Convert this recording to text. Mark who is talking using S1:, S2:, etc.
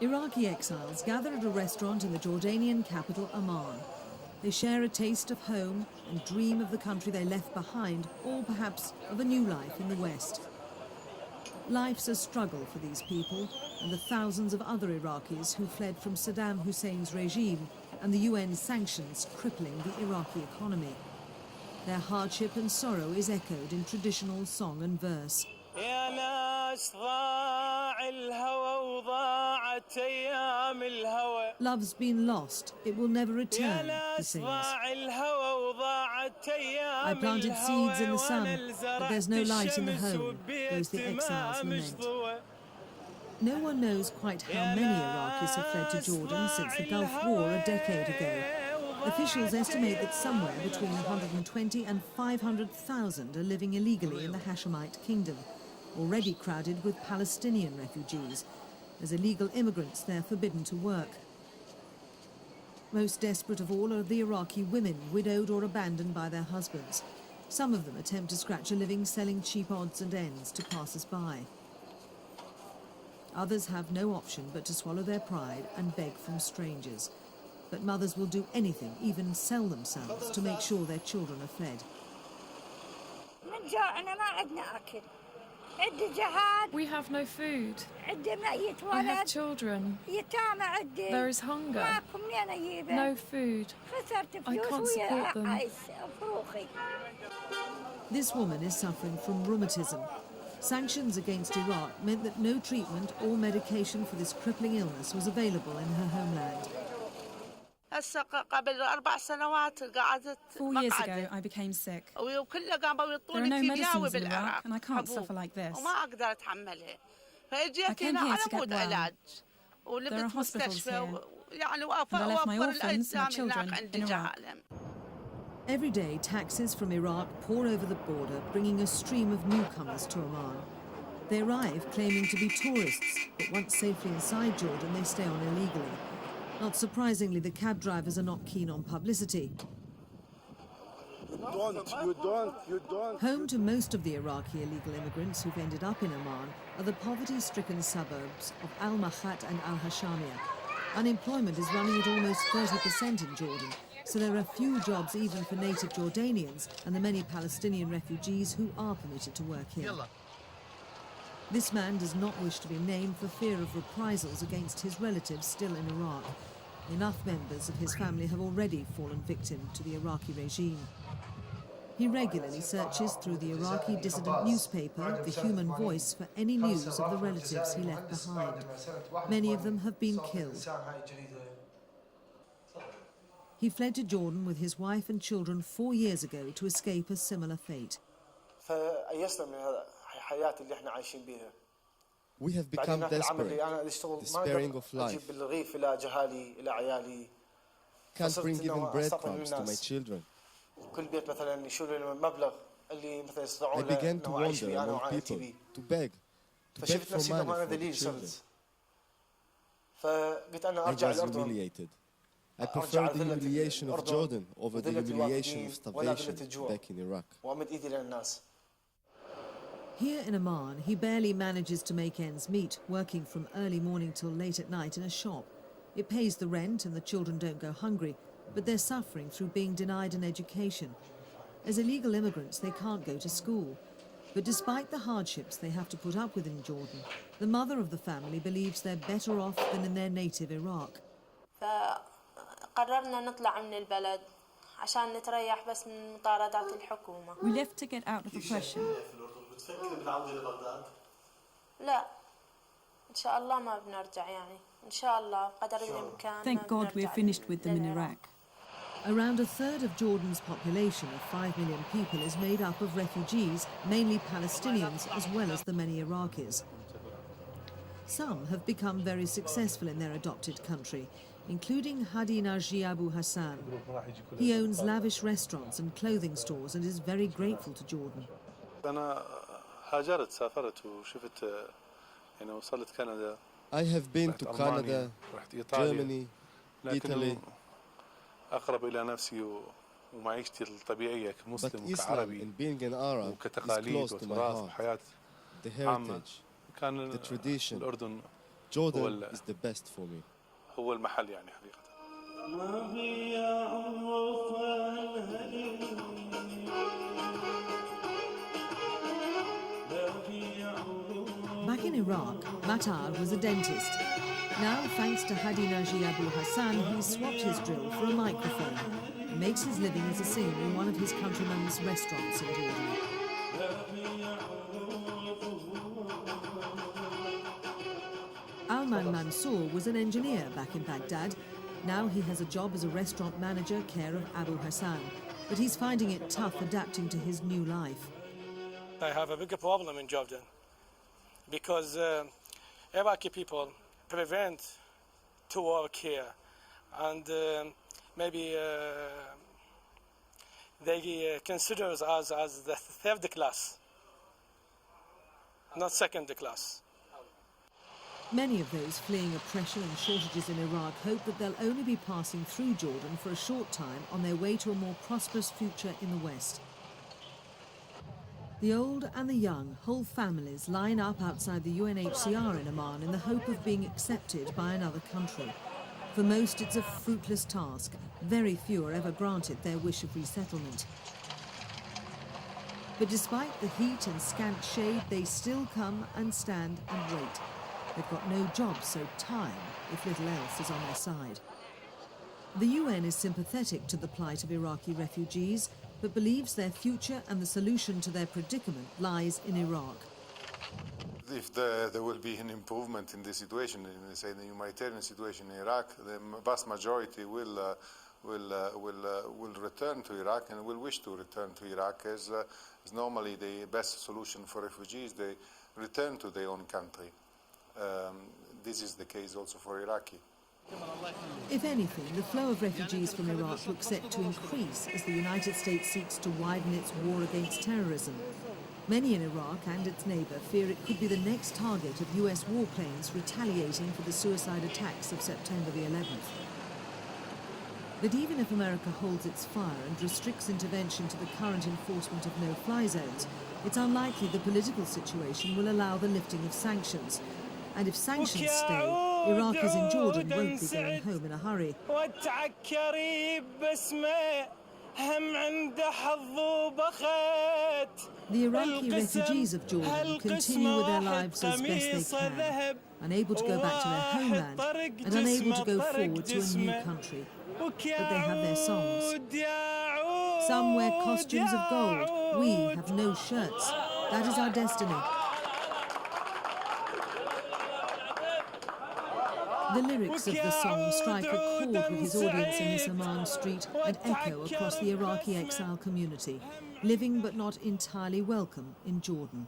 S1: Iraqi exiles gather at a restaurant in the Jordanian capital, Amman. They share a taste of home and dream of the country they left behind, or perhaps of a new life in the West. Life's a struggle for these people and the thousands of other Iraqis who fled from Saddam Hussein's regime and the UN sanctions crippling the Iraqi economy. Their hardship and sorrow is echoed in traditional song and verse. Love's been lost, it will never return, he sings. I planted seeds in the sun, but there's no light in the home, goes the exile's lament. No one knows quite how many Iraqis have fled to Jordan since the Gulf War a decade ago. Officials estimate that somewhere between 120 and 500,000 are living illegally in the Hashemite kingdom, already crowded with Palestinian refugees. As illegal immigrants, they're forbidden to work. Most desperate of all are the Iraqi women, widowed or abandoned by their husbands. Some of them attempt to scratch a living selling cheap odds and ends to passers-by. Others have no option but to swallow their pride and beg from strangers. But mothers will do anything, even sell themselves, to make sure their children are fed.
S2: We have no food. I have children. There is hunger. No food. I can't support them.
S1: This woman is suffering from rheumatism. Sanctions against Iraq meant that no treatment or medication for this crippling illness was available in her homeland.
S3: 4 years ago, I became sick. There are no medicines in Iraq, and I can't suffer like this. I came here to get well. There are hospitals here, and I left my orphans, my children, in Iraq.
S1: Every day, taxis from Iraq pour over the border, bringing a stream of newcomers to Amman. They arrive claiming to be tourists, but once safely inside Jordan, they stay on illegally. Not surprisingly, the cab drivers are not keen on publicity. You don't. Home to most of the Iraqi illegal immigrants who've ended up in Amman are the poverty-stricken suburbs of Al-Makhat and Al-Hashamia. Unemployment is running at almost 30% in Jordan, so there are few jobs even for native Jordanians and the many Palestinian refugees who are permitted to work here. This man does not wish to be named for fear of reprisals against his relatives still in Iraq. Enough members of his family have already fallen victim to the Iraqi regime. He regularly searches through the Iraqi dissident newspaper, The Human Voice, for any news of the relatives he left behind. Many of them have been killed. He fled to Jordan with his wife and children 4 years ago to escape a similar fate.
S4: We have become desperate, despairing of life. Can't bring even breadcrumbs to my children. I began to wander among people, to beg for money for the children. I was humiliated. I prefer the humiliation of Jordan over the humiliation of starvation back in Iraq.
S1: Here in Amman, he barely manages to make ends meet, working from early morning till late at night in a shop. It pays the rent and the children don't go hungry, but they're suffering through being denied an education. As illegal immigrants, they can't go to school. But despite the hardships they have to put up with in Jordan, the mother of the family believes they're better off than in their native Iraq.
S3: We left to get out of oppression. Thank God we're finished with them in Iraq.
S1: Around a third of Jordan's population of 5 million people is made up of refugees, mainly Palestinians, as well as the many Iraqis. Some have become very successful in their adopted country, including Hadi Naji Abu Hassan. He owns lavish restaurants and clothing stores and is very grateful to Jordan.
S4: I have been to Canada, Germany, Italy, but Islam and being an Arab is close to my heart. The heritage, the tradition, Jordan is the best for me.
S5: هو المحل يعني حقيقة.
S1: Back in Iraq, Matar was a dentist. Now, thanks to Hadi Naji Abu Hassan, he's swapped his drill for a microphone and makes his living as a singer in one of his countrymen's restaurants in Jordan. Alman Mansour was an engineer back in Baghdad. Now he has a job as a restaurant manager, care of Abu Hassan. But he's finding it tough adapting to his new life.
S6: I have a bigger problem in Jordan because Iraqi people prevent to work here, and maybe they consider us as the third class, not second class.
S1: Many of those fleeing oppression and shortages in Iraq hope that they'll only be passing through Jordan for a short time on their way to a more prosperous future in the West. The old and the young, whole families line up outside the UNHCR in Amman in the hope of being accepted by another country. For most, it's a fruitless task. Very few are ever granted their wish of resettlement. But despite the heat and scant shade, they still come and stand and wait. They've got no jobs, so time, if little else, is on their side. The UN is sympathetic to the plight of Iraqi refugees, but believes their future and the solution to their predicament lies in Iraq.
S7: If there will be an improvement in the situation, in say the humanitarian situation in Iraq, the vast majority will return to Iraq and will wish to return to Iraq as normally the best solution for refugees. They return to their own country. This is the case also for Iraqi.
S1: If anything, the flow of refugees from Iraq looks set to increase as the United States seeks to widen its war against terrorism. Many in Iraq and its neighbour fear it could be the next target of US warplanes retaliating for the suicide attacks of September the 11th. But even if America holds its fire and restricts intervention to the current enforcement of no-fly zones, it's unlikely the political situation will allow the lifting of sanctions. And if sanctions stay, Iraqis in Jordan won't be going home in a hurry. The Iraqi refugees of Jordan continue with their lives as best they can, unable to go back to their homeland and unable to go forward to a new country. But they have their songs. Some wear costumes of gold. We have no shirts. That is our destiny. The lyrics of the song strike a chord with his audience in this Amman Street and echo across the Iraqi exile community, living but not entirely welcome in Jordan.